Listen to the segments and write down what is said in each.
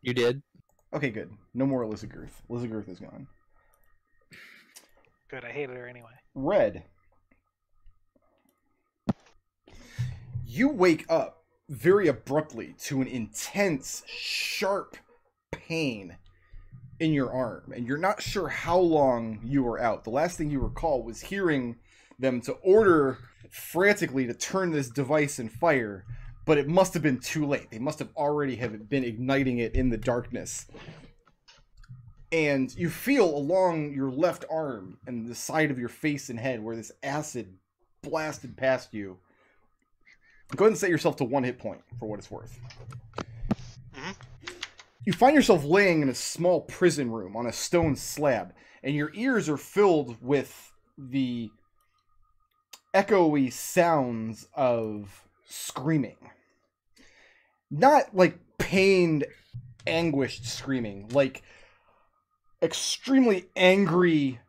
You did? Okay, good. No more Elizagirth. Elizagirth is gone. Good, I hated her anyway. Red. You wake up very abruptly to an intense, sharp pain in your arm, and you're not sure how long you were out. The last thing you recall was hearing them to order frantically to turn this device and fire, but it must have been too late. They must have already have been igniting it in the darkness. And you feel along your left arm and the side of your face and head where this acid blasted past you. Go ahead and set yourself to 1 hit point for what it's worth. Mm-hmm. You find yourself laying in a small prison room on a stone slab, and your ears are filled with the echoey sounds of screaming. Not like pained, anguished screaming, like extremely angry,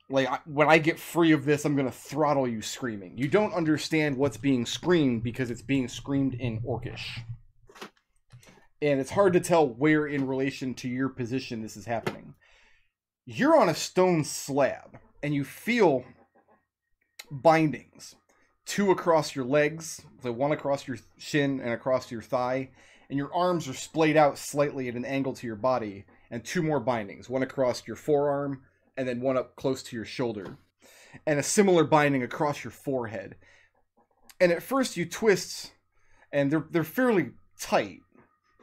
like, when I get free of this, I'm going to throttle you screaming. You don't understand what's being screamed because it's being screamed in Orcish. And it's hard to tell where in relation to your position this is happening. You're on a stone slab, and you feel bindings. 2 across your legs, so 1 across your shin and across your thigh, and your arms are splayed out slightly at an angle to your body, and 2 more bindings, 1 across your forearm, and then 1 up close to your shoulder, and a similar binding across your forehead. And at first you twist, and they're fairly tight,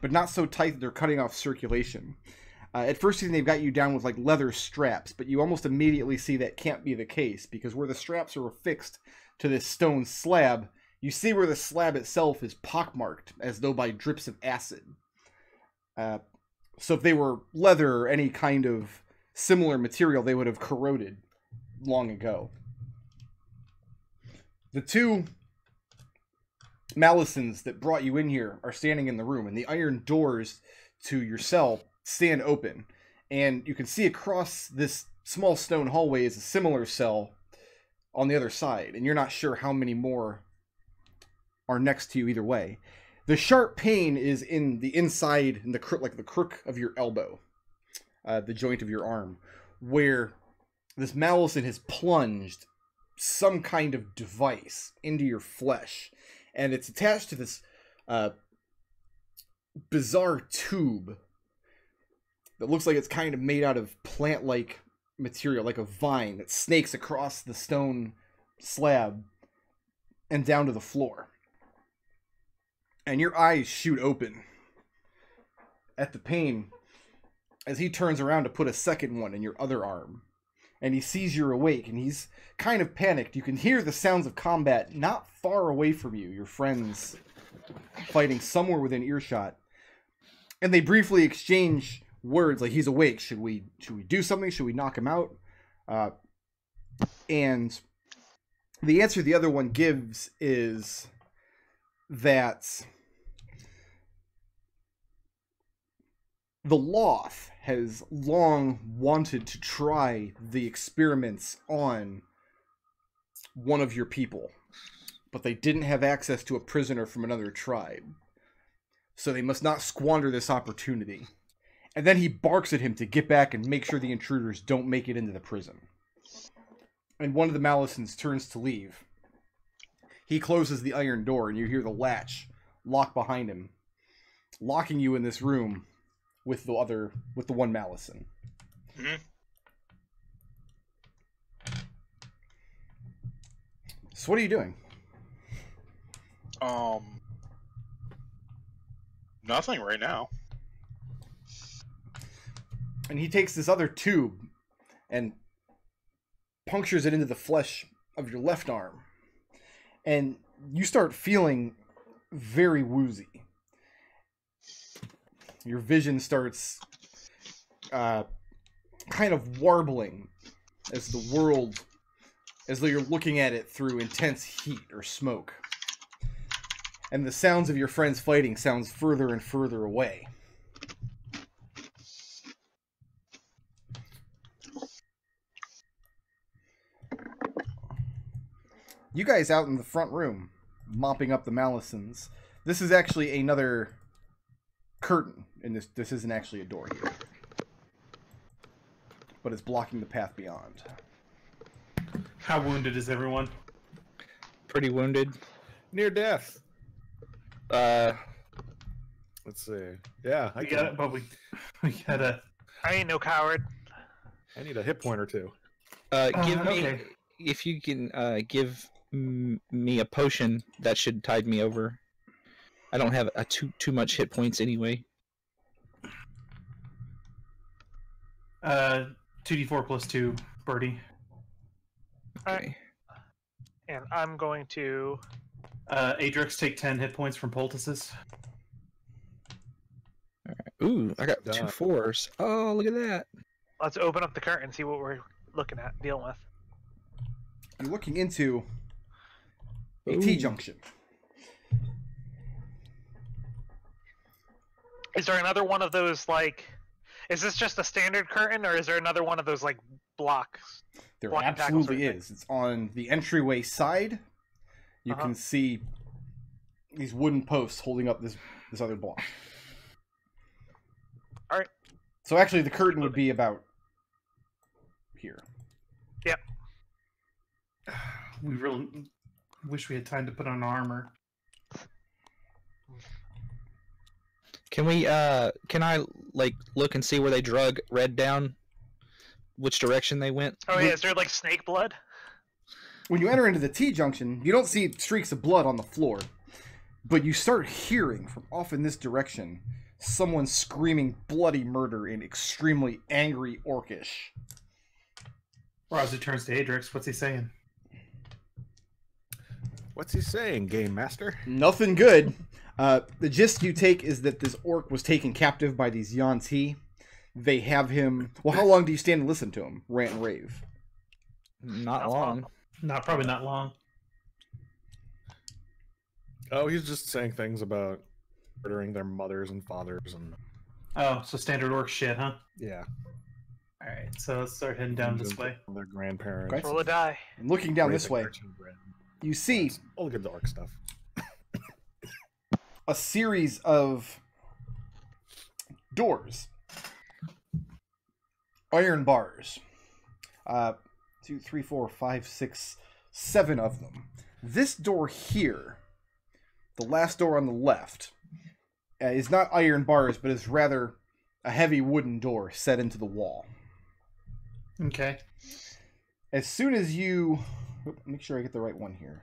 but not so tight that they're cutting off circulation. At first they've got you down with like leather straps, but you almost immediately see that can't be the case, because where the straps are affixed to this stone slab, you see where the slab itself is pockmarked, as though by drips of acid. So if they were leather or any kind of similar material, they would have corroded long ago. The 2 Malisons that brought you in here are standing in the room, and the iron doors to your cell stand open. And you can see across this small stone hallway is a similar cell on the other side, and you're not sure how many more are next to you either way. The sharp pain is in the inside, in the crook of your elbow, the joint of your arm, where this Malison has plunged some kind of device into your flesh, and it's attached to this bizarre tube that looks like it's kind of made out of plant-like material, like a vine that snakes across the stone slab and down to the floor. And your eyes shoot open at the pain as he turns around to put a second one in your other arm. And he sees you're awake, and he's kind of panicked. You can hear the sounds of combat not far away from you, your friends fighting somewhere within earshot. And they briefly exchange words like, he's awake, should we do something? Should we knock him out? And the answer the other one gives is that the Loth has long wanted to try the experiments on one of your people, but they didn't have access to a prisoner from another tribe. So they must not squander this opportunity. And then he barks at him to get back and make sure the intruders don't make it into the prison. And one of the Malisons turns to leave. He closes the iron door, and you hear the latch lock behind him, locking you in this room with the one Malison. Mm-hmm. So what are you doing? Nothing right now. And he takes this other tube and punctures it into the flesh of your left arm. And you start feeling very woozy. Your vision starts kind of warbling as the world, as though you're looking at it through intense heat or smoke. And the sounds of your friends fighting sounds further and further away. You guys out in the front room, mopping up the Malisons. This is actually another curtain, and this isn't actually a door here, but it's blocking the path beyond. How wounded is everyone? Pretty wounded. Near death. Let's see. Yeah, We got it, but we gotta. I ain't no coward. I need a hit point or two. Give me okay. if you can give me a potion that should tide me over. I don't have too much hit points anyway. 2d4 plus 2, Birdie. Okay. And I'm going to... Adrex, take 10 hit points from poultices. Ooh, I got 2 4s. Oh, look at that. Let's open up the curtain and see what we're looking at, dealing with. You're looking into a Ooh. T-junction. Is there another one of those, like... Is this just a standard curtain, or is there another one of those, like, blocks? There Block and tackle absolutely sort of is. It's on the entryway side. You can see these wooden posts holding up this other block. All right. So actually, the curtain would be about here. Yep. We really wish we had time to put on armor. Can we can I like look and see where they drug Red down? Which direction they went? Oh, yeah, is there, like, snake blood? When you enter into the T-junction, you don't see streaks of blood on the floor, but you start hearing from off in this direction someone screaming bloody murder in extremely angry Orcish. Raazu turns to Adrex. What's he saying? What's he saying, Game Master? Nothing good. The gist you take is that this orc was taken captive by these Yuan-ti. They have him... Well, how long do you stand and listen to him rant and rave? Not long. Probably not long. Oh, he's just saying things about murdering their mothers and fathers and... Oh, so standard orc shit, huh? Yeah. Alright, so let's start heading down this way. Their grandparents. Okay. Roll a die. And looking down this raping way, their children. you see All the good orc stuff. a series of doors. Iron bars. 2, 3, 4, 5, 6, 7 of them. This door here, the last door on the left, is not iron bars, but is rather a heavy wooden door set into the wall. Okay. As soon as you... Make sure I get the right one here.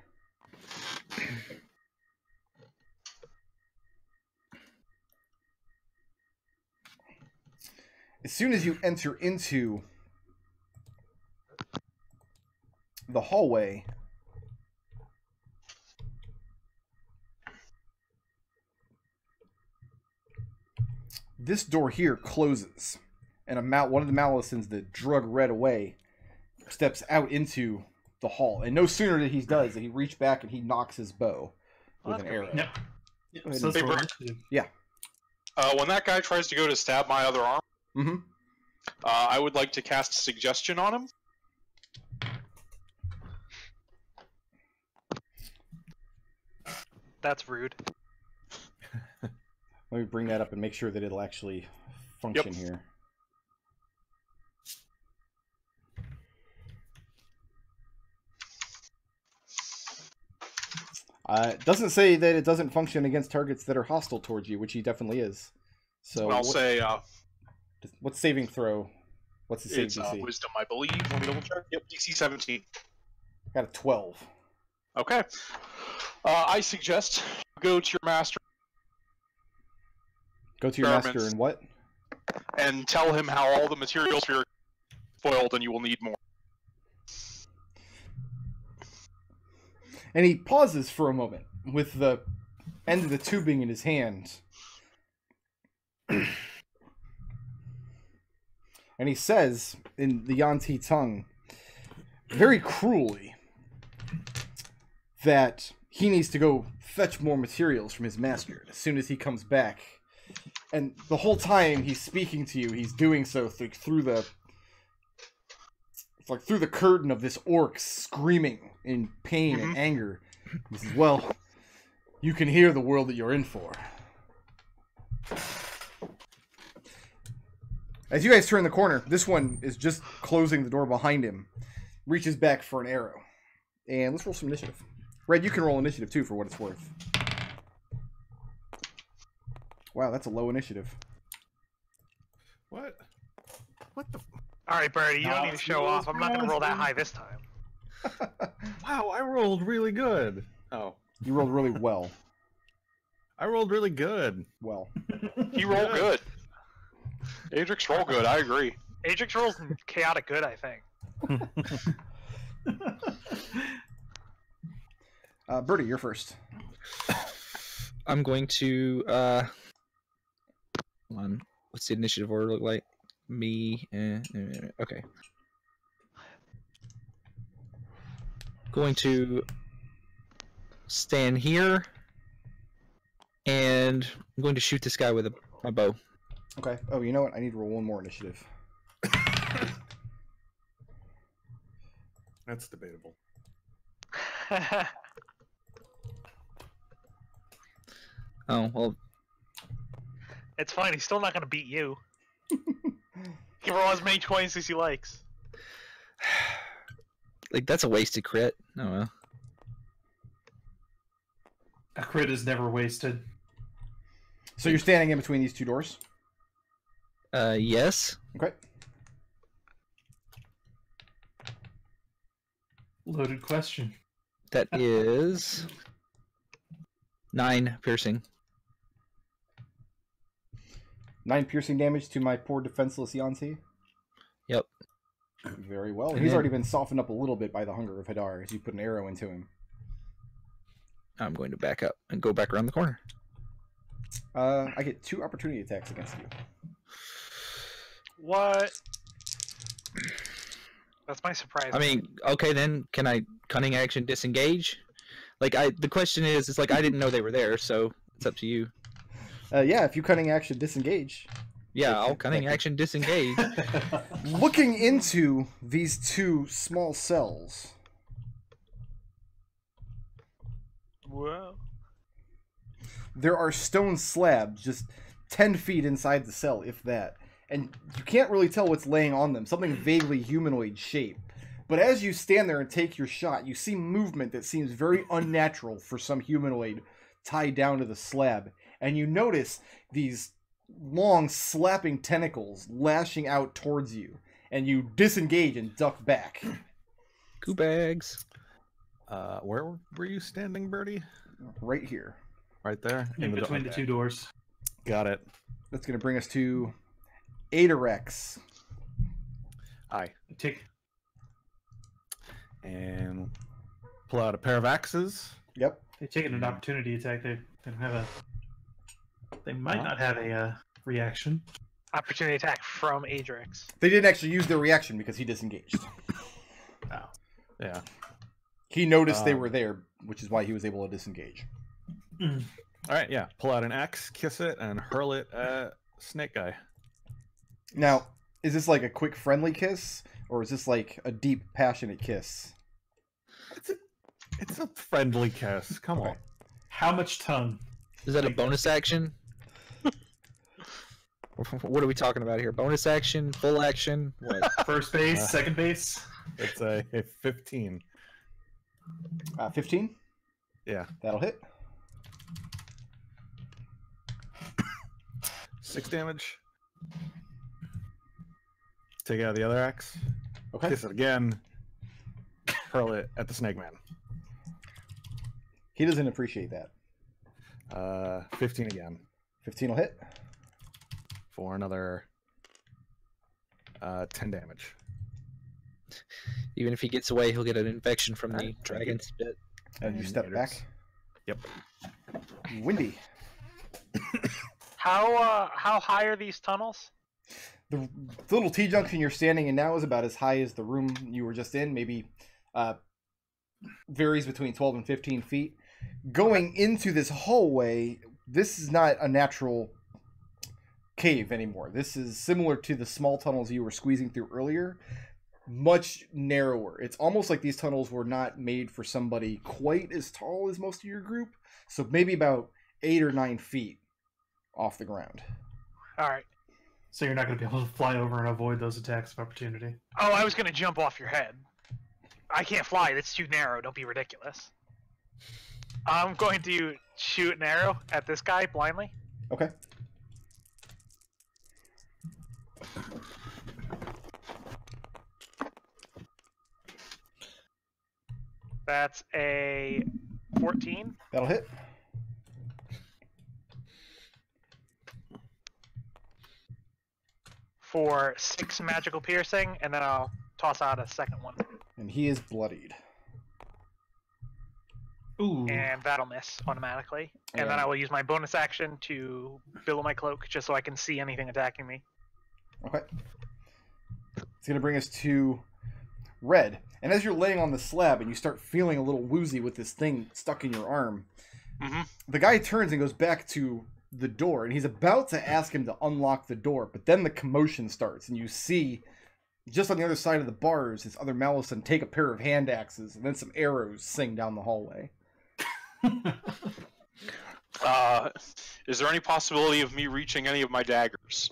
As soon as you enter into the hallway, this door here closes, and one of the Malisons that drug Red away steps out into the hall. And no sooner did he does that he reach back and he knocks his bow with an arrow. Yep. Go ahead So and- that's what we're initiative. When that guy tries to go to stab my other arm, Mm-hmm. I would like to cast Suggestion on him. That's rude. Let me bring that up and make sure that it'll actually function here. It doesn't say that it doesn't function against targets that are hostile towards you, which he definitely is. So I'll say what's saving throw? What's the save it's DC? Wisdom, I believe. Let me double check. Yep, DC 17. Got a 12. Okay. I suggest you go to your master Go to your master Experiments. and what? and tell him how all the materials are spoiled and you will need more. And he pauses for a moment with the end of the tubing in his hand. And he says, in the Yuan-ti tongue, very cruelly, that he needs to go fetch more materials from his master as soon as he comes back. And the whole time he's speaking to you, he's doing so through the curtain of this orc screaming in pain and anger. He says, well, you can hear the world that you're in for. As you guys turn the corner, this one is just closing the door behind him. Reaches back for an arrow. And let's roll some initiative. Red, you can roll initiative too for what it's worth. Wow, that's a low initiative. What? What the? All right, Birdie, you No, don't need to it's show yours, off. I'm not going to roll that yours. high this time. Wow, I rolled really good. Oh, You rolled really well. I rolled really good. Well. You roll good. Adrex roll good. I agree. Adrex rolls chaotic good, I think. Birdie, you're first. I'm going to hold on. What's the initiative order look like? Me okay. Going to stand here and I'm going to shoot this guy with my bow. Okay. Oh, you know what? I need to roll one more initiative. That's debatable. Oh, well, It's fine. He's still not going to beat you. He can roll as many 20s as he likes. like that's a wasted crit. Oh well. A crit is never wasted. So you're standing in between these two doors? Yes. Okay. Loaded question. That is 9 piercing. 9 piercing damage to my poor defenseless Yuan-ti. Yep. Very well. And He's then- already been softened up a little bit by the hunger of Hadar as you put an arrow into him. I'm going to back up and go back around the corner. I get 2 opportunity attacks against you. What? That's my surprise. I mean, okay, then can I cunning action disengage? Like the question is like I didn't know they were there, so it's up to you. Yeah, if you cunning action disengage. Yeah, I'll cunning action disengage. Looking into these 2 small cells, Whoa. there are stone slabs just 10 feet inside the cell, if that. And you can't really tell what's laying on them, something vaguely humanoid shape. But as you stand there and take your shot, you see movement that seems very unnatural for some humanoid tied down to the slab. And you notice these long, slapping tentacles lashing out towards you. And you disengage and duck back. Goo bags. Where were you standing, Birdie? Right here. Right there? In between the okay. 2 doors. Got it. That's going to bring us to Adrex. Aye. Take. And pull out a pair of axes. Yep. They've taken an opportunity attack. They don't have a. They might not have a reaction. Opportunity attack from Adrex. They didn't actually use their reaction because he disengaged. Oh. Yeah. He noticed they were there, which is why he was able to disengage. All right, yeah. Pull out an axe, kiss it, and hurl it at Snake Guy. Now, is this like a quick friendly kiss, or is this like a deep passionate kiss? It's a friendly kiss. Come Okay. on. How much tongue? Is that a bonus action? What are we talking about here? Bonus action? Full action? What? First base, second base. It's a 15. 15? Yeah. That'll hit. 6 damage. Take out the other axe. Okay. Kiss it again. Hurl it at the Snake Man. He doesn't appreciate that. 15 again. 15 will hit. For another 10 damage. Even if he gets away, he'll get an infection from the dragon spit. And you step Adrex. back. Yep. Windy. How high are these tunnels? The little T-junction you're standing in now is about as high as the room you were just in. Maybe varies between 12 and 15 feet. Going into this hallway, this is not a natural cave anymore. This is similar to the small tunnels you were squeezing through earlier. Much narrower. It's almost like these tunnels were not made for somebody quite as tall as most of your group. So maybe about 8 or 9 feet off the ground. All right. So you're not going to be able to fly over and avoid those attacks of opportunity. Oh, I was gonna jump off your head. I can't fly. That's too narrow. Don't be ridiculous. I'm going to shoot an arrow at this guy blindly. Okay. That's a 14. That'll hit. For 6 magical piercing, and then I'll toss out a second one. And he is bloodied. Ooh. And that'll miss automatically. And Yeah. then I will use my bonus action to billow my cloak just so I can see anything attacking me. Okay. It's going to bring us to Red. And as you're laying on the slab and you start feeling a little woozy with this thing stuck in your arm, the guy turns and goes back to the door, and he's about to ask him to unlock the door, but then the commotion starts, and you see, just on the other side of the bars, this other Malison take a pair of hand axes, and then some arrows sing down the hallway. Is there any possibility of me reaching any of my daggers?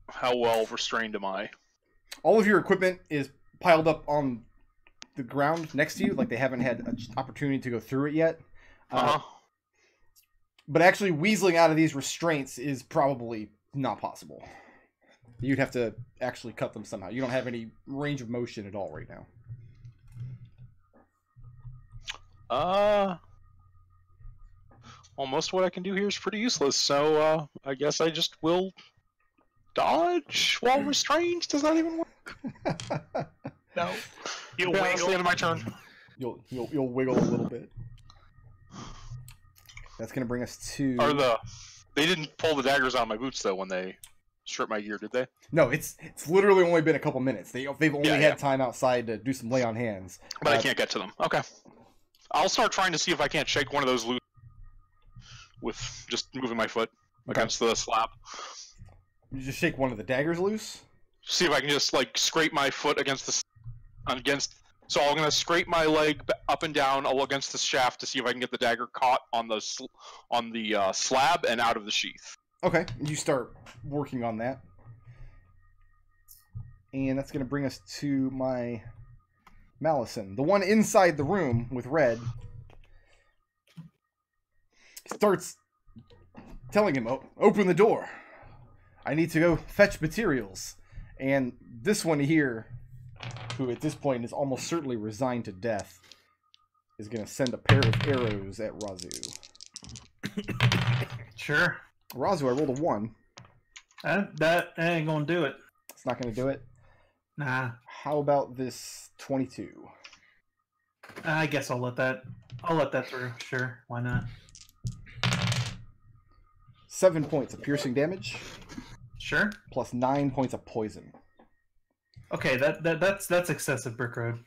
How well restrained am I? All of your equipment is piled up on the ground next to you, like they haven't had an opportunity to go through it yet. But actually weaseling out of these restraints is probably not possible. You'd have to actually cut them somehow. You don't have any range of motion at all right now. Well, most of what I can do here is pretty useless, so I guess I just will dodge while restrained. Does that even work? No. You'll Yeah, that's the wiggle. end of my turn. You'll wiggle a little bit. That's gonna bring us to. They didn't pull the daggers out of my boots though when they stripped my gear, did they? No, it's literally only been a couple minutes. They've only Yeah, had yeah. time outside to do some lay on hands. But I can't get to them. Okay. I'll start trying to see if I can't shake one of those loose with just moving my foot against the slab. You just shake one of the daggers loose. See if I can just like scrape my foot against the So I'm gonna scrape my leg up and down all against the shaft to see if I can get the dagger caught on the slab and out of the sheath. Okay, you start working on that. And that's going to bring us to my Malison. The one inside the room with Red starts telling him, open the door. I need to go fetch materials. And this one here, who at this point is almost certainly resigned to death, is going to send a pair of arrows at Raazu. Sure. Raazu, I rolled a 1. That ain't gonna do it. It's not going to do it. Nah. How about this 22? I guess I'll let that through. Sure, why not? 7 points of piercing damage, Sure. plus 9 points of poison. Okay, that's excessive, Brick Road.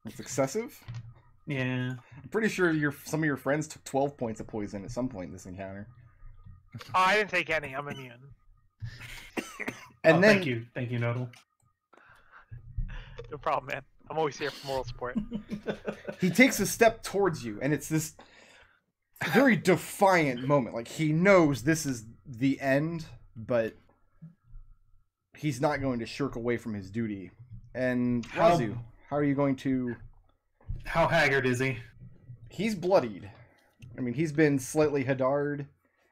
It's excessive? Yeah. I'm pretty sure some of your friends took 12 points of poison at some point in this encounter. Oh, I didn't take any. I'm immune. And then Thank you, Nodal. No problem, man. I'm always here for moral support. he takes a step towards you, and it's this very defiant moment. Like, he knows this is the end, but he's not going to shirk away from his duty. And Raazu, how are you going to... How haggard is he? He's bloodied. I mean, he's been slightly hadarred,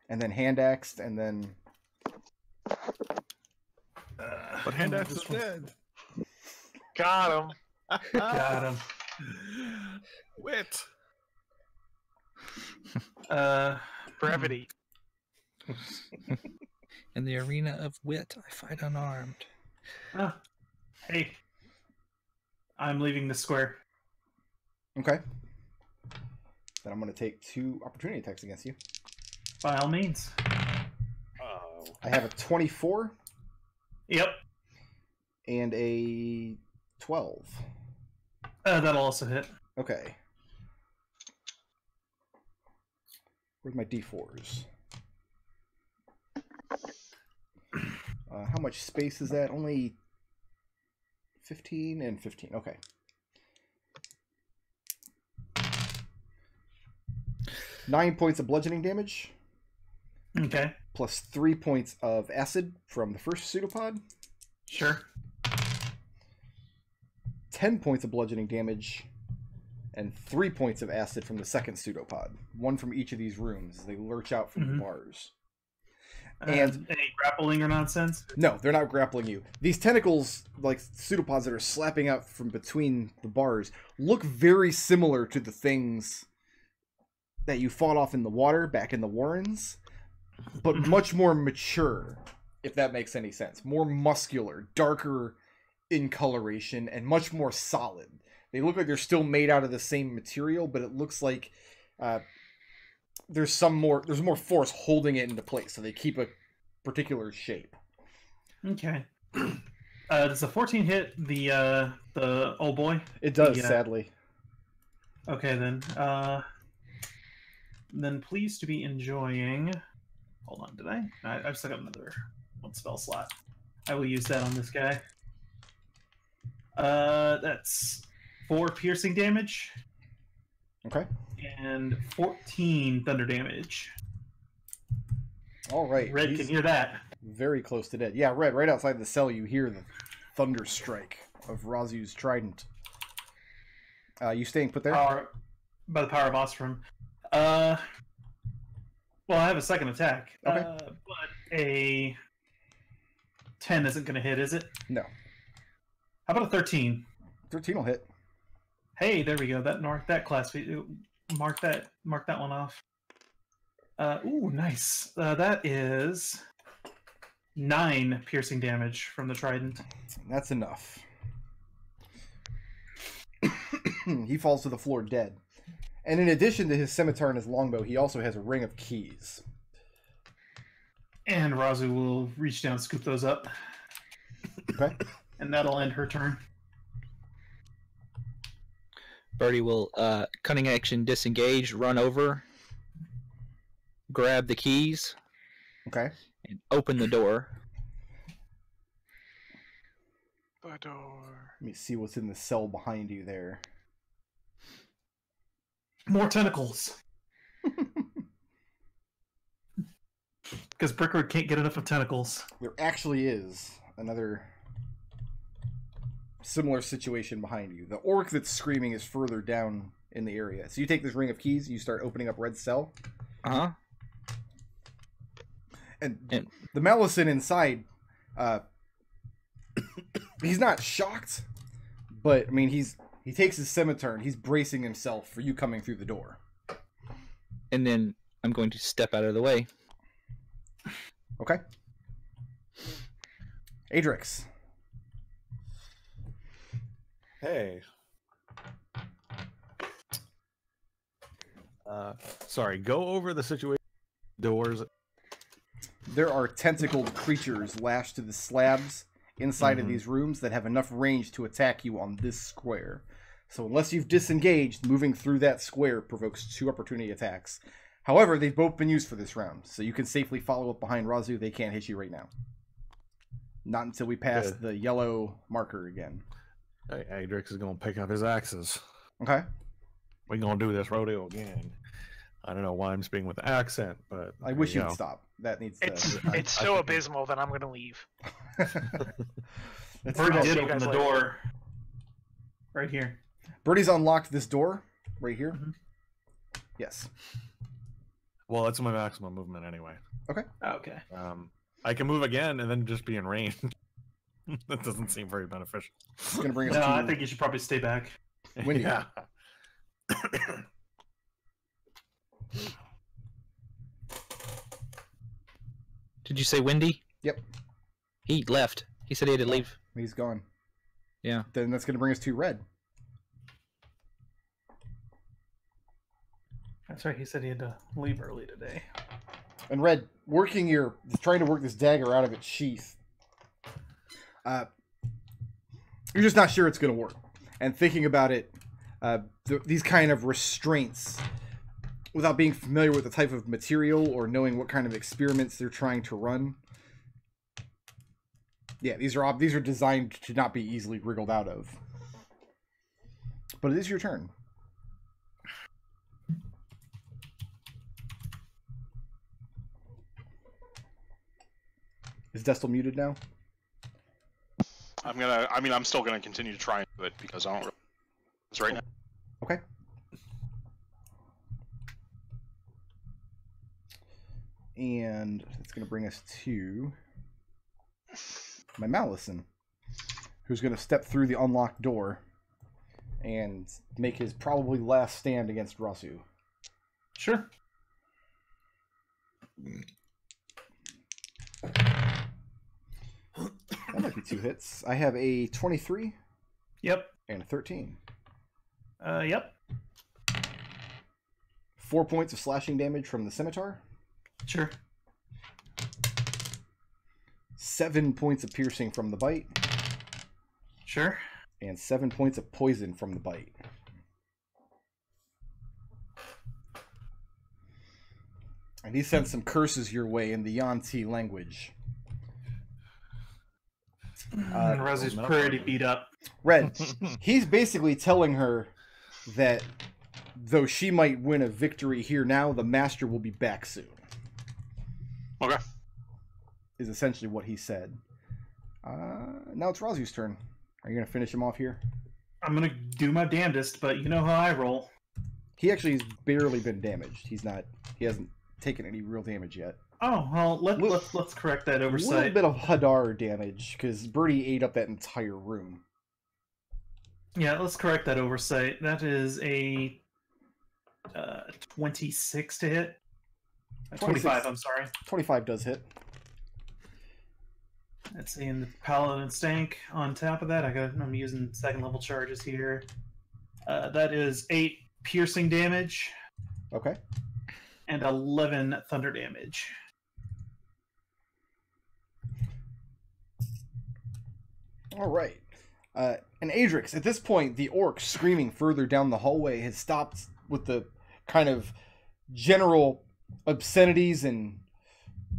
and then hand-axed, and then... But Handax is dead. Got him. Got him. Wit. Brevity. In the arena of wit, I fight unarmed. Oh, hey. I'm leaving the square. Okay. Then I'm going to take 2 opportunity attacks against you. By all means. Oh. I have a 24 Yep. and a 12. That'll also hit. Okay. Where's my D4s? How much space is that? Only 15 and 15. Okay. Nine points of bludgeoning damage. Okay. plus 3 points of acid from the first pseudopod, Sure. 10 points of bludgeoning damage, and 3 points of acid from the second pseudopod. One from each of these rooms as they lurch out from the bars. And any grappling or nonsense? no, they're not grappling you. These tentacles, like pseudopods that are slapping out from between the bars, look very similar to the things that you fought off in the water back in the Warrens, but much more mature, if that makes any sense. More muscular, darker in coloration, and much more solid. They look like they're still made out of the same material, but it looks like there's more force holding it into place, so they keep a particular shape. Okay. Does a 14 hit the old boy? It does, sadly. Okay, then please to be enjoying. Hold on, did I? I've still got another one spell slot. I will use that on this guy. That's 4 piercing damage. Okay. And 14 thunder damage. All right. Red can hear that. Very close to dead. Yeah, Red, right outside the cell, you hear the thunder strike of Raazu's trident. You staying put there? By the power of Ostrom. Well, I have a second attack. Okay. But a 10 isn't going to hit, is it? No. How about a 13? 13 will hit. Hey, there we go. That class. Mark that one off. Ooh, nice. That is 9 piercing damage from the trident. That's enough. He falls to the floor dead. And in addition to his scimitar and his longbow, he also has a ring of keys. And Raazu will reach down and scoop those up. Okay. And that'll end her turn. Birdie will cunning action disengage, run over, grab the keys, Okay. and open the door. The door. Let me see what's in the cell behind you there. More tentacles. Because Brickwood can't get enough of tentacles. There actually is another similar situation behind you. The orc that's screaming is further down in the area. So you take this ring of keys, you start opening up Red's cell. Uh-huh. And the Malison inside, he's not shocked, but I mean he takes his scimitar and he's bracing himself for you coming through the door. And then I'm going to step out of the way. Okay. Adrex. Hey. Sorry, go over the situation. Doors. There are tentacled creatures lashed to the slabs inside of these rooms that have enough range to attack you on this square. So unless you've disengaged, moving through that square provokes 2 opportunity attacks. However, they've both been used for this round, so you can safely follow up behind Raazu. They can't hit you right now. Not until we pass the yellow marker again. Hey, Adrex is going to pick up his axes. Okay. We're going to do this rodeo again. I don't know why I'm speaking with the accent, but... I wish you'd stop. That needs to... It's so abysmal that I'm going to leave. Birdie did you open guys the later. door. Right here. Birdie's unlocked this door right here. Mhm. Yes. Well, that's my maximum movement anyway. Okay. Okay. I can move again and then just be in range. That doesn't seem very beneficial. It's going to bring us No, to... I think you should probably stay back. Windy. Yeah. Did you say Wendy? Yep. He left. He said he had to leave. He's gone. Yeah. Then that's going to bring us to Red. That's right. He said he had to leave early today. And Red, trying to work this dagger out of its sheath. You're just not sure it's going to work. And thinking about it, these kind of restraints, without being familiar with the type of material or knowing what kind of experiments they're trying to run. Yeah, these are designed to not be easily wriggled out of. But it is your turn. Is Destil muted now? I'm still gonna continue to try and do it because I don't really it's right now. Okay. And it's going to bring us to my Malison, who's going to step through the unlocked door and make his probably last stand against Raazu. Sure. That might be 2 hits. I have a 23. Yep. And a 13. Yep. 4 points of slashing damage from the scimitar. Sure. 7 points of piercing from the bite. Sure. And 7 points of poison from the bite. And he sent some curses your way in the Yuan-ti language. Raazu's pretty beat up. Red, he's basically telling her that though she might win a victory here now, the master will be back soon. Okay. Is essentially what he said. Now it's Raazu's turn. Are you going to finish him off here? I'm going to do my damnedest, but you know how I roll. He actually has barely been damaged. He hasn't taken any real damage yet. Oh, well, let's correct that A little oversight. bit of Hadar damage, because Birdie ate up that entire room. Yeah, let's correct that oversight. That is a 26 to hit. 25, I'm sorry. 25 does hit. Let's see, and the Paladin Stank on top of that. I'm using second level charges here. That is 8 piercing damage. Okay. And 11 thunder damage. All right. And Adrex, at this point, the orc screaming further down the hallway has stopped with the kind of general obscenities and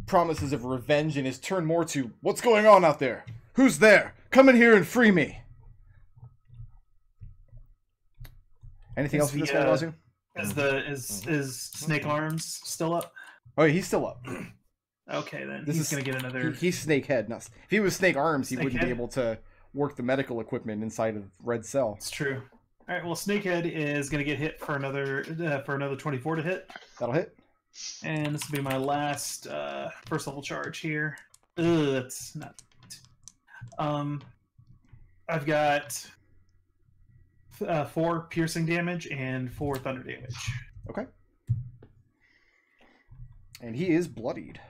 promises of revenge and has turned more to, what's going on out there? Who's there? Come in here and free me. Anything else for this guy, Raazu? Is Snake Arms still up? Oh, yeah, he's still up. Okay, then This he's is going to get another... He's Snake Head. If he was Snake Arms, he Snake wouldn't Head? be able to work the medical equipment inside of Red Cell. It's true. All right, well, Snakehead is going to get hit for another 24 to hit. That'll hit. And this will be my last first level charge here. Ugh, that's not... I've got 4 piercing damage and 4 thunder damage. Okay. And he is bloodied.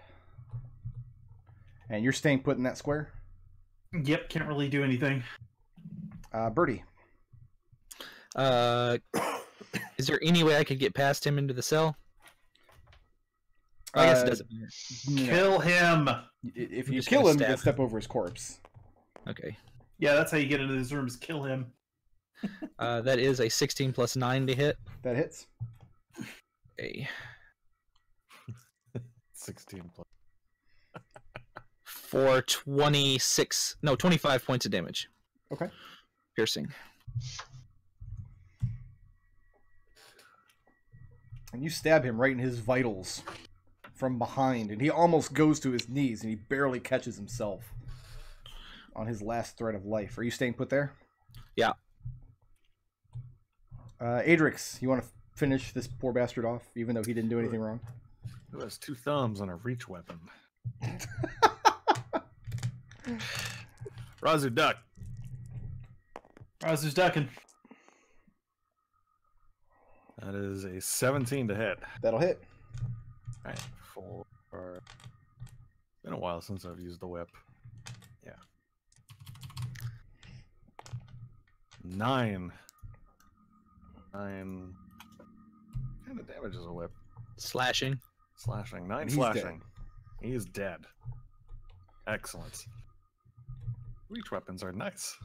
And you're staying put in that square? Yep, can't really do anything. Birdie. Is there any way I could get past him into the cell? I guess it doesn't matter. No. Kill him! If I'm you just kill gonna him, you can stab. step over his corpse. Okay. Yeah, that's how you get into these rooms. Kill him. That is a 16 plus 9 to hit. That hits. Okay. 16 plus. For 25 points of damage. Okay. Piercing. And you stab him right in his vitals from behind, and he almost goes to his knees, and he barely catches himself on his last thread of life. Are you staying put there? Yeah. Adrex, you want to finish this poor bastard off, even though he didn't do anything wrong? Who has 2 thumbs and a reach weapon? Raazu, duck. Raazu's ducking. That is a 17 to hit. That'll hit. All right, it's been a while since I've used the whip. Yeah. 9. 9. What kind of damage is a whip? Slashing. Slashing. 9 And he's slashing. He is dead. Excellent. Reach weapons are nice.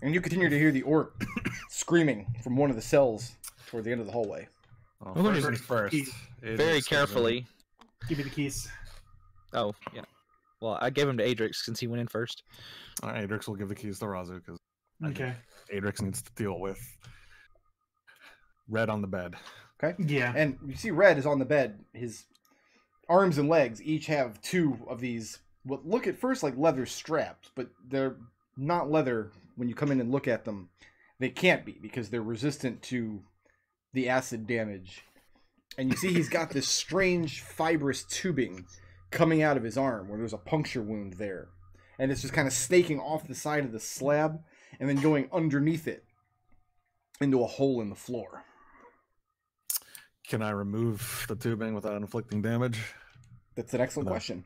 And you continue to hear the orc screaming from one of the cells toward the end of the hallway. Well, Well, first there's- things first. it Very is carefully. Give me the keys. Oh, yeah. Well, I gave him to Adrex since he went in first. All right, Adrex will give the keys to Raazu because Okay. Adrex needs to deal with Red on the bed. Okay? Yeah. And you see Red is on the bed. His arms and legs each have 2 of these what look at first like leather straps, but they're not leather when you come in and look at them. They can't be because they're resistant to the acid damage. And you see he's got this strange fibrous tubing coming out of his arm where there's a puncture wound there. And it's just kind of snaking off the side of the slab and then going underneath it into a hole in the floor. Can I remove the tubing without inflicting damage? That's an excellent question.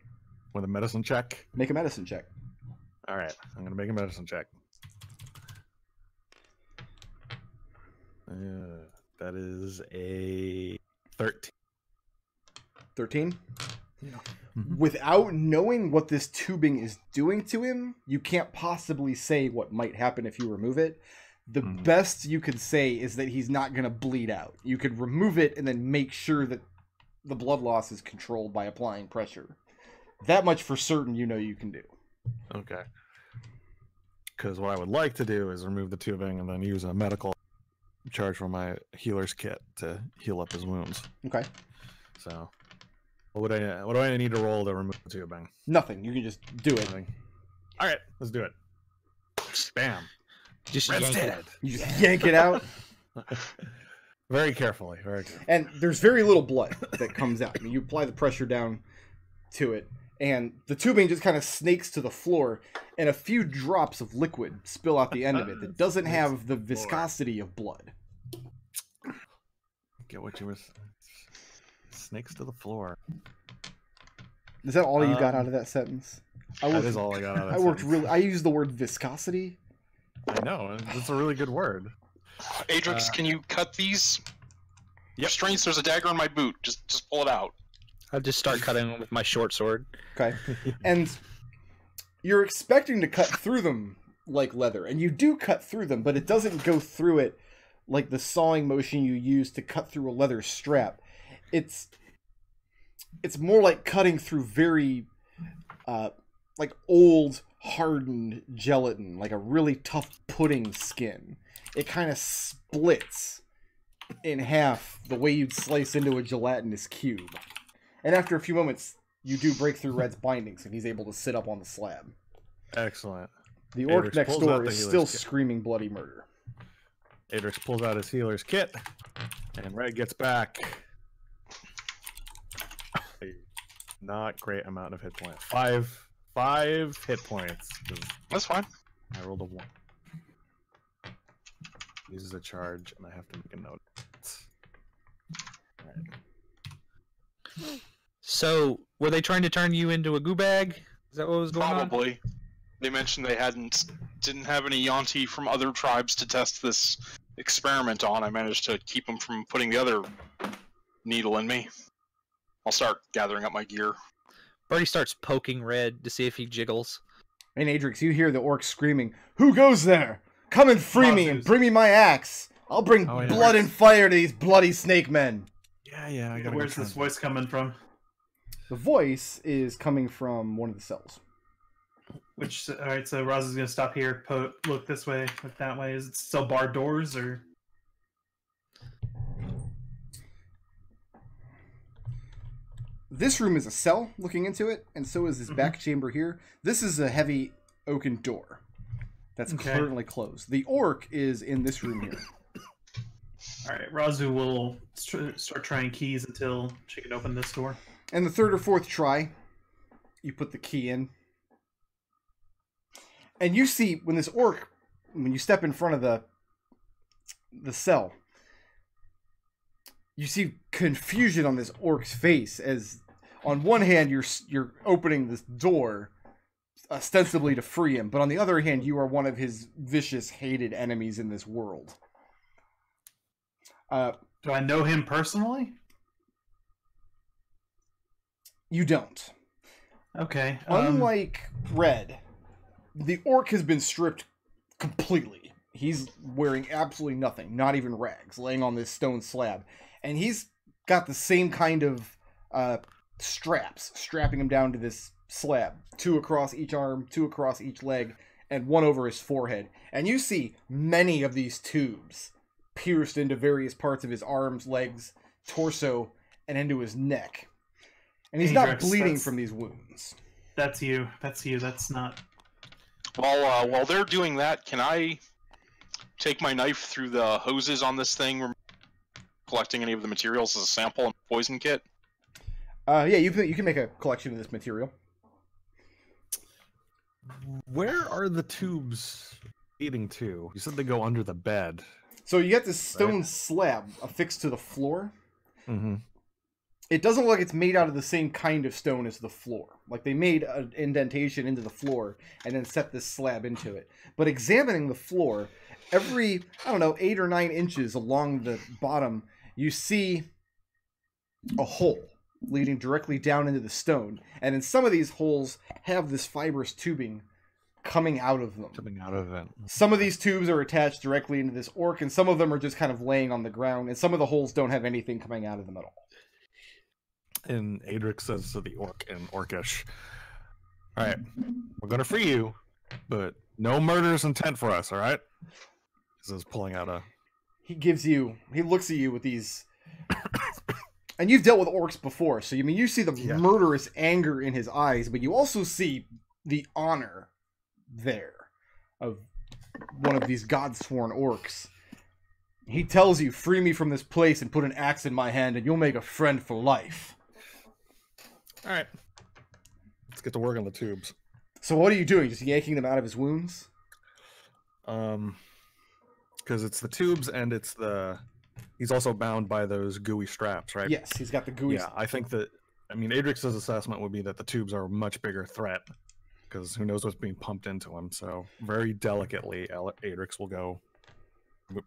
With a medicine check? Make a medicine check. All right, I'm going to make a medicine check. That is a 13. 13? Yeah. Without knowing what this tubing is doing to him, you can't possibly say what might happen if you remove it. The best you could say is that he's not going to bleed out. You could remove it and then make sure that the blood loss is controlled by applying pressure. That much for certain you know you can do. Okay. Because what I would like to do is remove the tubing and then use a medical charge from my healer's kit to heal up his wounds. Okay. So, what do I need to roll to remove the tubing? Nothing. You can just do it. Nothing. All right, let's do it. Bam. Just Red's yank it. dead. You just yank it out. Very carefully. Very carefully. And there's very little blood that comes out. I mean, you apply the pressure down to it, and the tubing just kind of snakes to the floor, and a few drops of liquid spill out the end of it that doesn't have the viscosity of blood. Get what you were... Snakes to the floor. Is that all you got out of that sentence? That is all I got out of that I worked sentence. I used the word viscosity. I know. It's a really good word. Adrex, can you cut these Yep. restraints? There's a dagger in my boot. Just pull it out. I'll just start cutting with my short sword. Okay. And you're expecting to cut through them like leather, and you do cut through them, but it doesn't go through it like the sawing motion you use to cut through a leather strap. It's more like cutting through very like old hardened gelatin, like a really tough pudding skin. It kind of splits in half the way you'd slice into a gelatinous cube. And after a few moments, you do break through Red's bindings, and he's able to sit up on the slab. Excellent. The orc Adrex next pulls out door the is healer's still kit. screaming bloody murder. Adrex pulls out his healer's kit, and Red gets back a not great amount of hit points. Five hit points. 'Cause That's fine. I rolled a 1. Uses a charge, and I have to make a note. Alright. So, were they trying to turn you into a goo bag? Is that what was going on? Probably. They mentioned they didn't have any Yuan-ti from other tribes to test this experiment on. I managed to keep them from putting the other needle in me. I'll start gathering up my gear. Birdie starts poking Red to see if he jiggles. And Adrex, you hear the orc screaming, "Who goes there? Come and free me and bring me my axe. I'll bring Oh, yeah. blood and fire to these bloody snake men." Yeah, I gotta Where's go this try- voice coming from? The voice is coming from one of the cells. All right, so Raazu's gonna stop here. Look this way. Look that way. Is it still barred doors or? This room is a cell looking into it, and so is this back chamber here. This is a heavy oaken door that's Okay. currently closed. The orc is in this room here. All right, Raazu will start trying keys until she can open this door. And the third or fourth try, you put the key in. And you see, when this orc, when you step in front of the cell, you see confusion on this orc's face as, on one hand, you're opening this door ostensibly to free him, but on the other hand, you are one of his vicious, hated enemies in this world. Do I know him personally? You don't. Okay. Unlike Red, the orc has been stripped completely. He's wearing absolutely nothing, not even rags, laying on this stone slab. And he's got the same kind of straps strapping him down to this slab. 2 across each arm, 2 across each leg, and 1 over his forehead. And you see many of these tubes pierced into various parts of his arms, legs, torso, and into his neck. And he's not Adrex, bleeding that's- from these wounds. that's you. That's you. That's not. While they're doing that, can I take my knife through the hoses on this thing, collecting any of the materials as a sample and poison kit? Yeah, you can make a collection of this material. Where are the tubes leading to? You said they go under the bed. So you get this stone slab affixed to the floor. Mm-hmm. It doesn't look like it's made out of the same kind of stone as the floor. Like they made an indentation into the floor and then set this slab into it. But examining the floor, every, 8 or 9 inches along the bottom, you see a hole leading directly down into the stone. And in some of these holes have this fibrous tubing coming out of them. Coming out of it. Some of these tubes are attached directly into this orc, and some of them are just kind of laying on the ground, and some of the holes don't have anything coming out of them at all. And Adrex says to the orc in Orcish, "Alright, we're gonna free you, but no murderous intent for us, alright?" This is pulling out a... He looks at you with these... And you've dealt with orcs before, so you see the murderous anger in his eyes, but you also see the honor there of one of these god-sworn orcs. He tells you, "Free me from this place and put an axe in my hand, and you'll make a friend for life." Alright. Let's get to work on the tubes. So what are you doing? Just yanking them out of his wounds? Because it's the tubes and it's the... He's also bound by those gooey straps, right? Yes, he's got the gooey... Yeah, I think that... Adrex's assessment would be that the tubes are a much bigger threat, because who knows what's being pumped into him, so very delicately, Adrex will go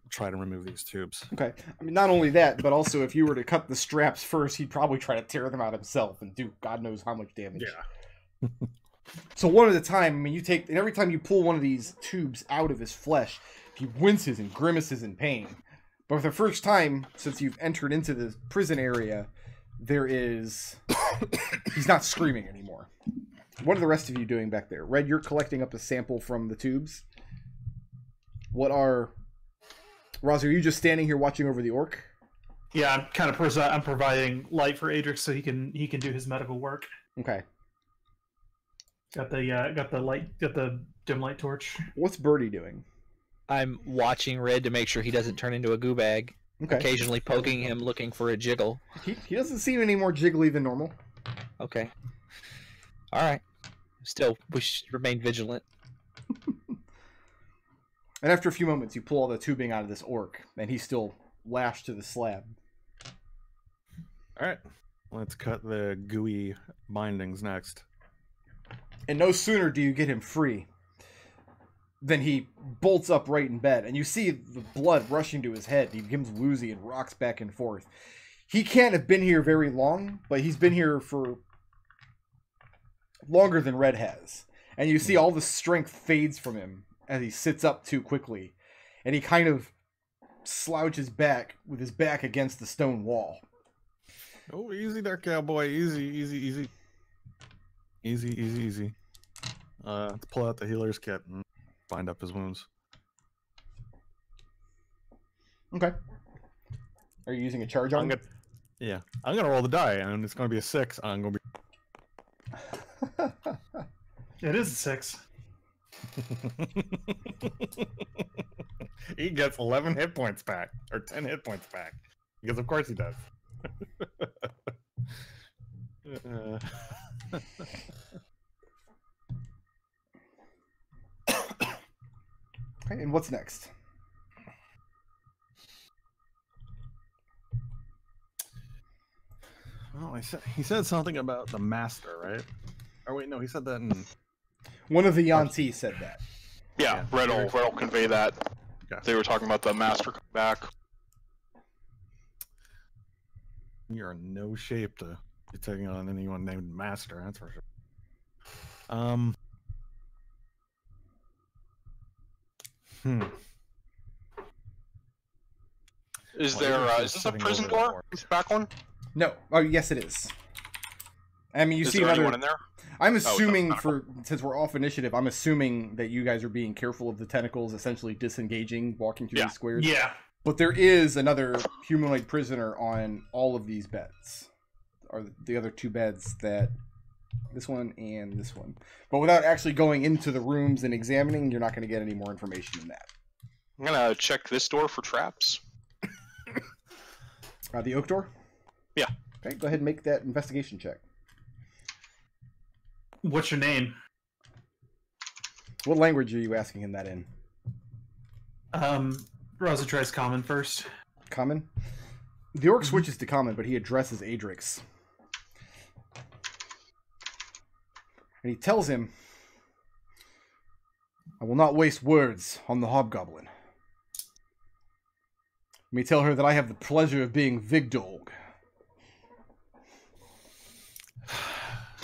try to remove these tubes. Okay. Not only that, but also if you were to cut the straps first, he'd probably try to tear them out himself and do God knows how much damage. Yeah. So one at a time, and every time you pull one of these tubes out of his flesh, he winces and grimaces in pain. But for the first time since you've entered into the prison area, he's not screaming anymore. What are the rest of you doing back there? Red, you're collecting up a sample from the tubes. Raazu, are you just standing here watching over the orc? Yeah, I'm kind of I'm providing light for Adrex so he can do his medical work. Okay. Got the dim light torch. What's Birdie doing? I'm watching Red to make sure he doesn't turn into a goo bag. Okay. Occasionally poking him, looking for a jiggle. He doesn't seem any more jiggly than normal. Okay. All right. Still, we should remain vigilant. And after a few moments, you pull all the tubing out of this orc, and he's still lashed to the slab. All right, let's cut the gooey bindings next. And no sooner do you get him free than he bolts upright in bed, and you see the blood rushing to his head. He becomes woozy and rocks back and forth. He can't have been here very long, but he's been here for longer than Red has. And you see all the strength fades from him as he sits up too quickly. And he kind of slouches back with his back against the stone wall. Oh, easy there, cowboy. Easy, easy, easy. Easy, easy, easy. Let's pull out the healer's kit and bind up his wounds. Okay. Are you using a charge on him? Yeah. I'm gonna roll the die, and it's gonna be a 6. I'm gonna be... It is a 6. He gets 11 hit points back, or 10 hit points back, because of course he does. Okay, and what's next? Well, he said something about the master, right? Or wait, no, he said that in... One of the Yuan-ti said that. Yeah, Red will convey that. Okay. They were talking about the master coming back. You're in no shape to be taking on anyone named Master, that's for sure. Is this a prison door? Back one? No. Oh, yes, it is. I mean, you Is see there another... anyone in there? I'm assuming, no. since we're off initiative, I'm assuming that you guys are being careful of the tentacles, essentially disengaging, walking through these squares. Yeah. But there is another humanoid prisoner on all of these beds. Or the other 2 beds that This one and this one. But without actually going into the rooms and examining, you're not going to get any more information than that. I'm gonna check this door for traps. The oak door? Yeah. Okay, go ahead and make that investigation check. What's your name? What language are you asking him that in? Raazu tries common first. Common? The orc switches to common, but he addresses Adrex. And he tells him, I will not waste words on the Hobgoblin. Let me tell her that I have the pleasure of being McDohl.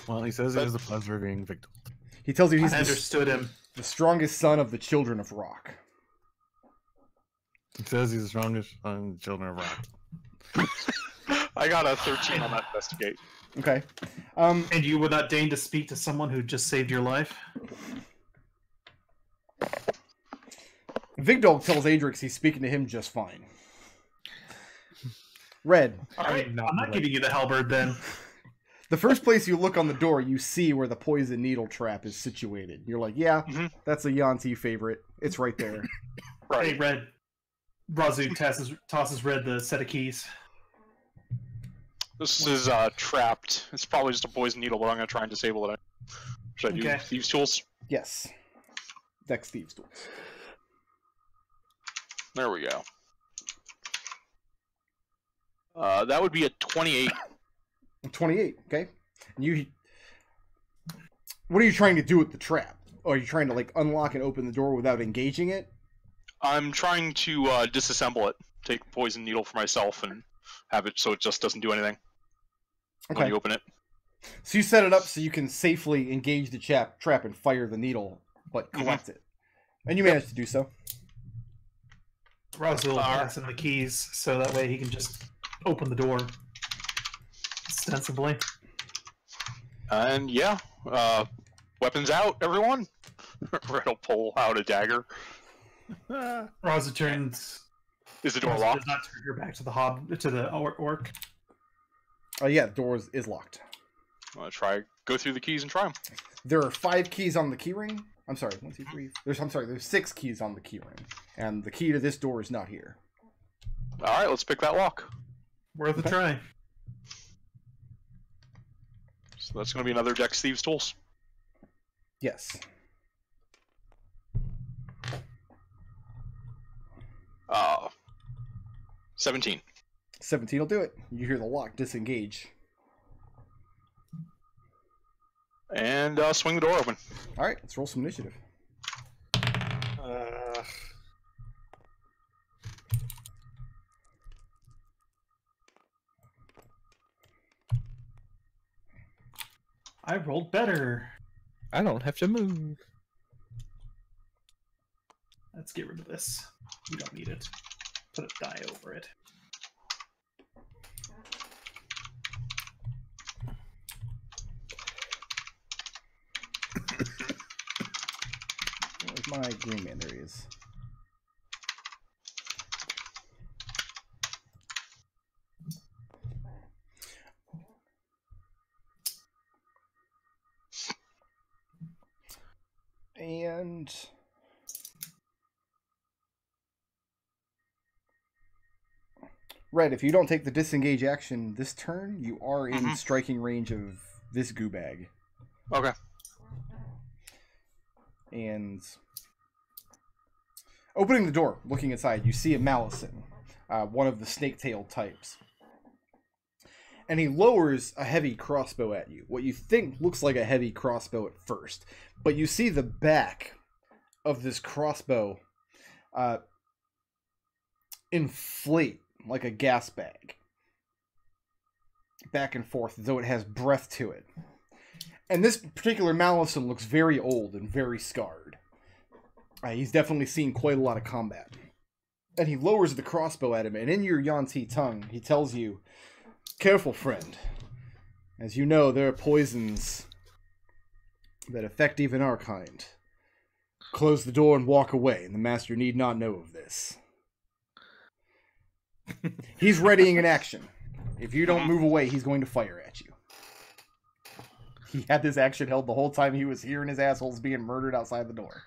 Well, he says he has the pleasure of being victim. He tells you he's I understood him. the strongest son of the children of rock. He says he's the strongest on Children of Rock. I got a 13 on that investigate. Okay. And you would not deign to speak to someone who just saved your life? McDohl tells Adrex he's speaking to him just fine. Red. Alright, I'm not giving you the halberd then. The first place you look on the door, you see where the poison needle trap is situated. You're like, yeah, that's a Yuan-ti favorite. It's right there. Hey, Red. Raazu tosses Red the set of keys. This is trapped. It's probably just a poison needle, but I'm gonna try and disable it. Should I do Okay. thieves' tools? Yes. Dex Thieves tools. There we go. That would be a 28. 28, okay. And what are you trying to do with the trap? Or are you trying to like unlock and open the door without engaging it? I'm trying to disassemble it, take the poison needle for myself, and have it so it just doesn't do anything when you open it. So you set it up so you can safely engage the trap and fire the needle, but collect it. And you managed to do so. Raazu will pass him the keys so that way he can just open the door. Ostensibly. And yeah, weapons out, everyone. Red will pull out a dagger. Raazu turns. Is the door Raazu locked? does not turn her back to the orc. Yeah, the door is locked. I'm gonna go through the keys and try them. There are 5 keys on the keyring. I'm sorry, 1, 2, 3. There's 6 keys on the keyring, and the key to this door is not here. All right, let's pick that lock. Worth a try. So that's gonna be another Dex Thieves Tools. Yes. 17. 17 will do it. You hear the lock disengage. And swing the door open. All right, let's roll some initiative. I rolled better. I don't have to move. Let's get rid of this. We don't need it. Put a die over it. Where's my green man? There he is. And Red, if you don't take the disengage action this turn, you are in striking range of this goo bag. Okay. And opening the door, looking inside, you see a Malison, one of the snake-tailed types. And he lowers a heavy crossbow at you. What you think looks like a heavy crossbow at first. But you see the back of this crossbow inflate like a gas bag. Back and forth, as though it has breath to it. And this particular Malison looks very old and very scarred. He's definitely seen quite a lot of combat. And he lowers the crossbow at him, and in your Yuan-ti tongue, he tells you, "Careful, friend. As you know, there are poisons that affect even our kind. Close the door and walk away, and the master need not know of this." He's readying an action. If you don't move away, he's going to fire at you. He had this action held the whole time he was here, and his asshole's being murdered outside the door.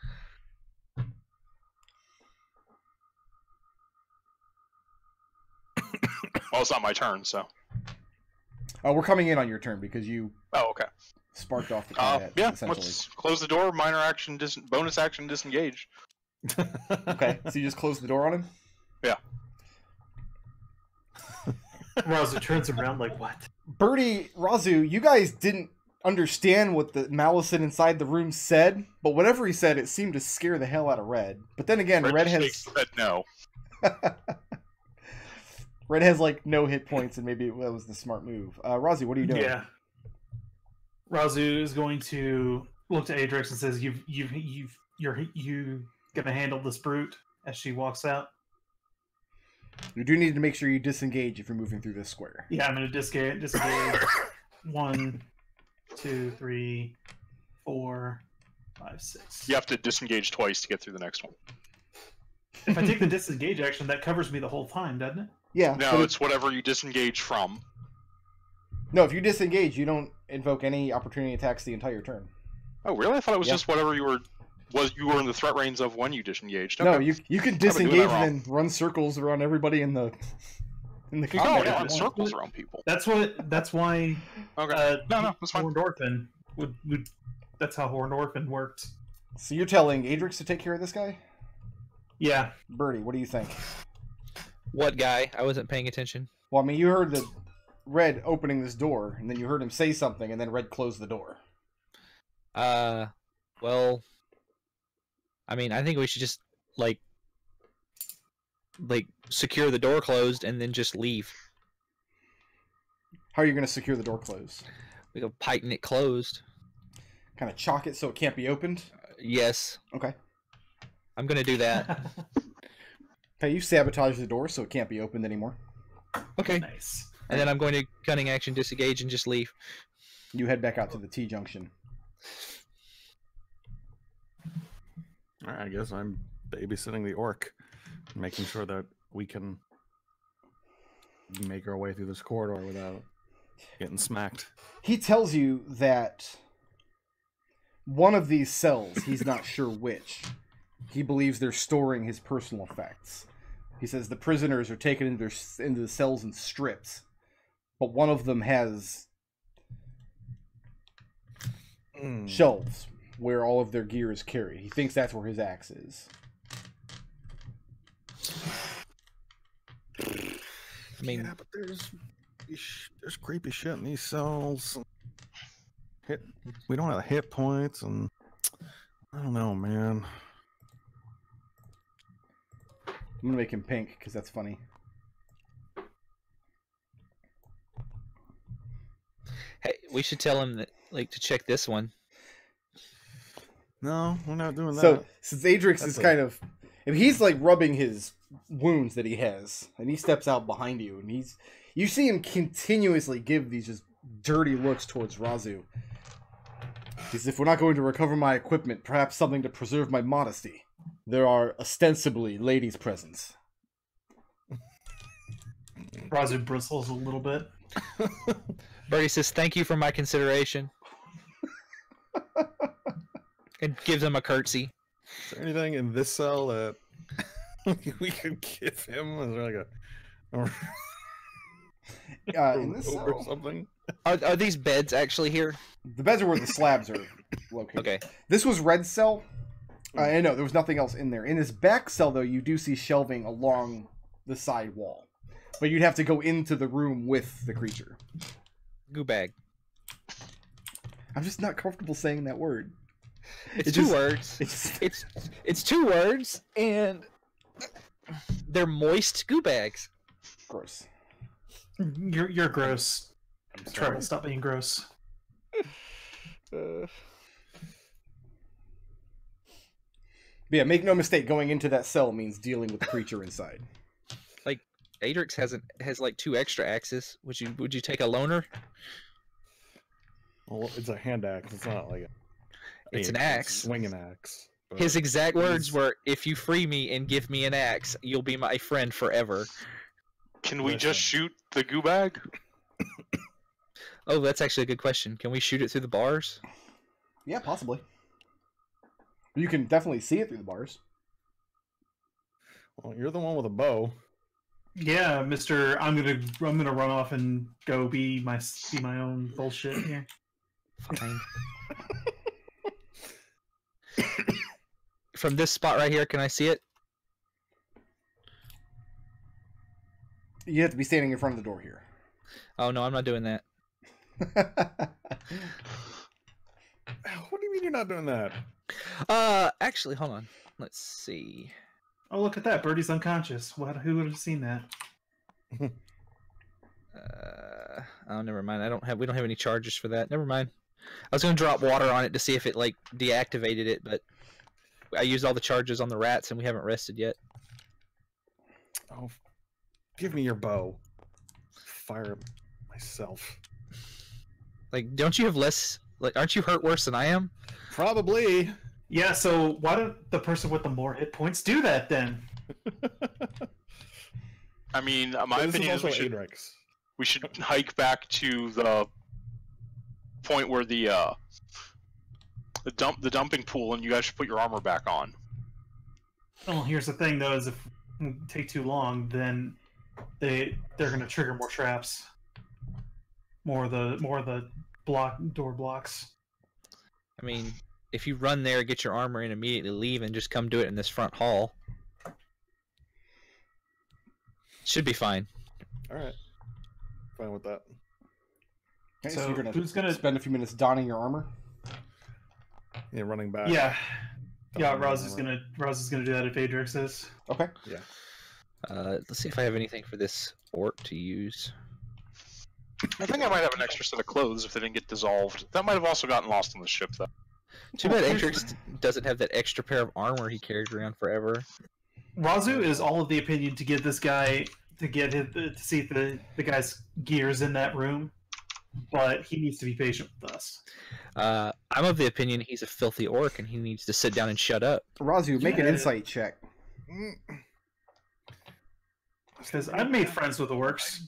Well, it's not my turn, so. We're coming in on your turn because you Oh, okay. sparked off the combat. Yeah, essentially. let's close the door. Minor action, bonus action, disengage. Okay, so you just close the door on him? Yeah. Raazu turns around like, what? Birdie, Raazu, you guys didn't understand what the Malicin inside the room said, but whatever he said, it seemed to scare the hell out of Red. But then again, Red has... Said no. Red has, like, no hit points, and maybe that was the smart move. Raazu, what are you doing? Yeah. Raazu is going to look to Adrex and says, "You're gonna handle this brute," as she walks out. You do need to make sure you disengage if you're moving through this square. Yeah, I'm gonna disengage. 1, 2, 3, 4, 5, 6. You have to disengage twice to get through the next one. If I take the disengage action, that covers me the whole time, doesn't it? Yeah. No, it's whatever you disengage from. No, if you disengage, you don't invoke any opportunity attacks the entire turn. Oh, really? I thought it was Yeah. just whatever you were in the threat range of when you disengaged. No, Okay. you can I've been doing disengage that and then run circles around everybody in the Oh, combat. yeah, circles around people. That's why. Okay. No, that's fine. Horned Orphan would. That's how Horned Orphan worked. So you're telling Adrex to take care of this guy? Yeah. Birdie, what do you think? What guy? I wasn't paying attention. Well, I mean, you heard the Red opening this door, and then you heard him say something, and then Red closed the door. Well, I mean, I think we should just like secure the door closed and then just leave. How are you going to secure the door closed? We go tighten it closed. Kind of chalk it so it can't be opened? Yes, Okay. I'm gonna do that. Okay, you sabotage the door so it can't be opened anymore. Okay, Nice. and then I'm going to cunning action disengage and just leave. You head back out to the T-junction. All right, I guess I'm babysitting the orc, making sure that we can make our way through this corridor without getting smacked. He tells you that one of these cells, he's not sure which, he believes they're storing his personal effects. He says the prisoners are taken into the cells in strips, but one of them has shelves where all of their gear is carried. He thinks that's where his axe is. I mean, Yeah, but there's creepy shit in these cells. We don't have hit points, and I don't know, man. I'm gonna make him pink because that's funny. hey, we should tell him that to check this one. No, we're not doing that. So since Adrex That's is a- kind of, if he's like rubbing his wounds that he has, and he steps out behind you, and you see him continuously give these just dirty looks towards Raazu. Because if we're not going to recover my equipment, perhaps something to preserve my modesty. There are ostensibly ladies' presents. Raazu bristles a little bit. Birdie says, "Thank you for my consideration," and gives him a curtsy. Is there anything in this cell that we could give him? Is there like a In this robe or cell, something? Are these beds actually here? the beds are where the slabs are located. Okay. This was Red's cell. I know there was nothing else in there. In his back cell, though, you do see shelving along the side wall, but you'd have to go into the room with the creature. Goo bag. I'm just not comfortable saying that word. It's It two just- words. It's It's 2 words, and they're moist goo bags. gross. You're gross. I'm sorry. Treble, stop being gross. But yeah, make no mistake, going into that cell means dealing with the creature inside. Adrex has like 2 extra axes. Would you take a loner? Well, it's a hand axe. It's not like It's an axe. swinging axe. but His exact words he's- were, "If you free me and give me an axe, you'll be my friend forever." Can we Listen. just shoot the goo bag? Oh, that's actually a good question. Can we shoot it through the bars? Yeah, possibly. You can definitely see it through the bars. Well, you're the one with a bow. Yeah, Mister. I'm gonna run off and go be my own bullshit here. Fine. From this spot right here, can I see it? You have to be standing in front of the door here. Oh no, I'm not doing that. What do you mean you're not doing that? Actually, hold on. Let's see. Oh, look at that! Birdie's unconscious. What? Who would have seen that? Oh, never mind. We don't have any charges for that. Never mind. I was gonna drop water on it to see if it like deactivated it, but I used all the charges on the rats and we haven't rested yet. Oh, give me your bow. Fire myself. Like, don't you have less? Like, aren't you hurt worse than I am? Probably. Yeah. So why did the person with the more hit points do that then? I mean, my This opinion is is also Adrex. we should hike back to the point where the dumping pool, and you guys should put your armor back on. Well, here's the thing though: is if we take too long, then they're gonna trigger more traps. More of the door blocks. I mean, if you run there, get your armor and immediately leave, and just come do it in this front hall, should be fine. All right. Fine with that. Okay, So you're who's gonna spend a few minutes donning your armor? Yeah, running back. Yeah. Yeah, Donning Raazu's gonna do that if Adrex is. Okay. Yeah. Let's see if I have anything for this orc to use. I think I might have an extra set of clothes if they didn't get dissolved. That might have also gotten lost on the ship, though. Too bad Adrex doesn't have that extra pair of armor he carried around forever. Raazu is all of the opinion to get this guy to see the guy's gears in that room, but he needs to be patient with us. I'm of the opinion he's a filthy orc and he needs to sit down and shut up. Raazu, make an Yeah. insight check. Because I've made friends with the orcs.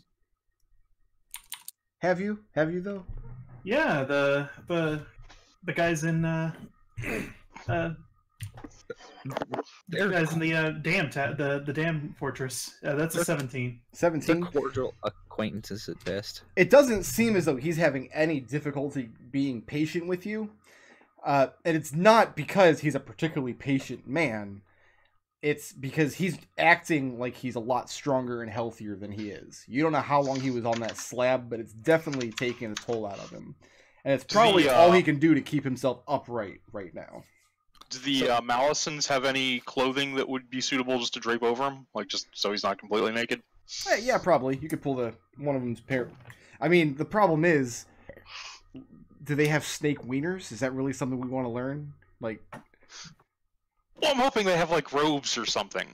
Have you? Have you though? Yeah, the guys in the guys in the the dam fortress. That's a 17. 17. They're cordial acquaintances at best. It doesn't seem as though he's having any difficulty being patient with you. And it's not because he's a particularly patient man. It's because he's acting like he's a lot stronger and healthier than he is. You don't know how long he was on that slab, but it's definitely taking a toll out of him. And it's probably all he can do to keep himself upright right now. Do the Malisons have any clothing that would be suitable just to drape over him? Like, just so he's not completely naked? Yeah, probably. You could pull one of them's pair. I mean, the problem is, do they have snake wieners? Is that really something we want to learn? Like, Well, I'm hoping they have, like, robes or something.